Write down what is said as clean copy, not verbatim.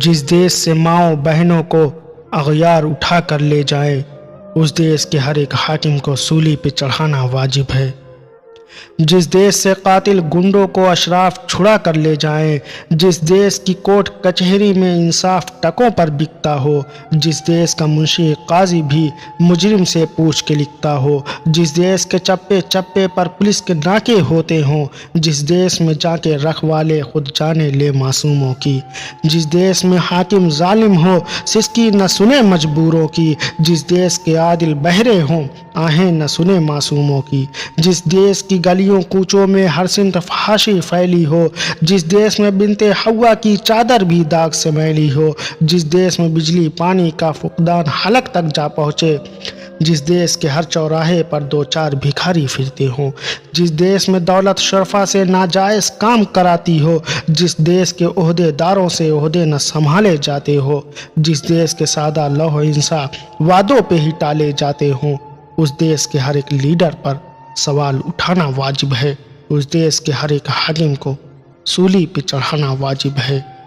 जिस देश से माओ बहनों को अगयार उठा कर ले जाए, उस देश के हर एक हाकिम को सूली पे चढ़ाना वाजिब है। जिस देश से कातिल गुंडों को अशराफ छुड़ा कर ले जाएं, जिस देश की कोर्ट कचहरी में इंसाफ टकों पर बिकता हो, जिस देश का मुंशी काजी भी मुजरिम से पूछ के लिखता हो, जिस देश के चप्पे चप्पे पर पुलिस के नाके होते हों, जिस देश में जाके रखवाले खुद जाने ले मासूमों की, जिस देश में हाकिम जालिम हो सिसकी न सुने मजबूरों की, जिस देश के आदिल बहरे हों आहें न सुने मासूमों की, जिस देश की गलियों कूचों में हर सिमत फहाशी फैली हो, जिस देश में बिनते हवा की चादर भी दाग से मैली हो, जिस देश में बिजली पानी का फुकदान हलक तक जा पहुँचे, जिस देश के हर चौराहे पर दो चार भिखारी फिरते हों, जिस देश में दौलत शरफा से नाजायज़ काम कराती हो, जिस देश के ओहदेदारों से ओहदे न संभाले जाते हो, जिस देश के सादा लौह इंसा वादों पे ही टाले जाते हों, उस देश के हर एक लीडर पर सवाल उठाना वाजिब है। उस देश के हर एक हाकिम को सूली पे चढ़ाना वाजिब है।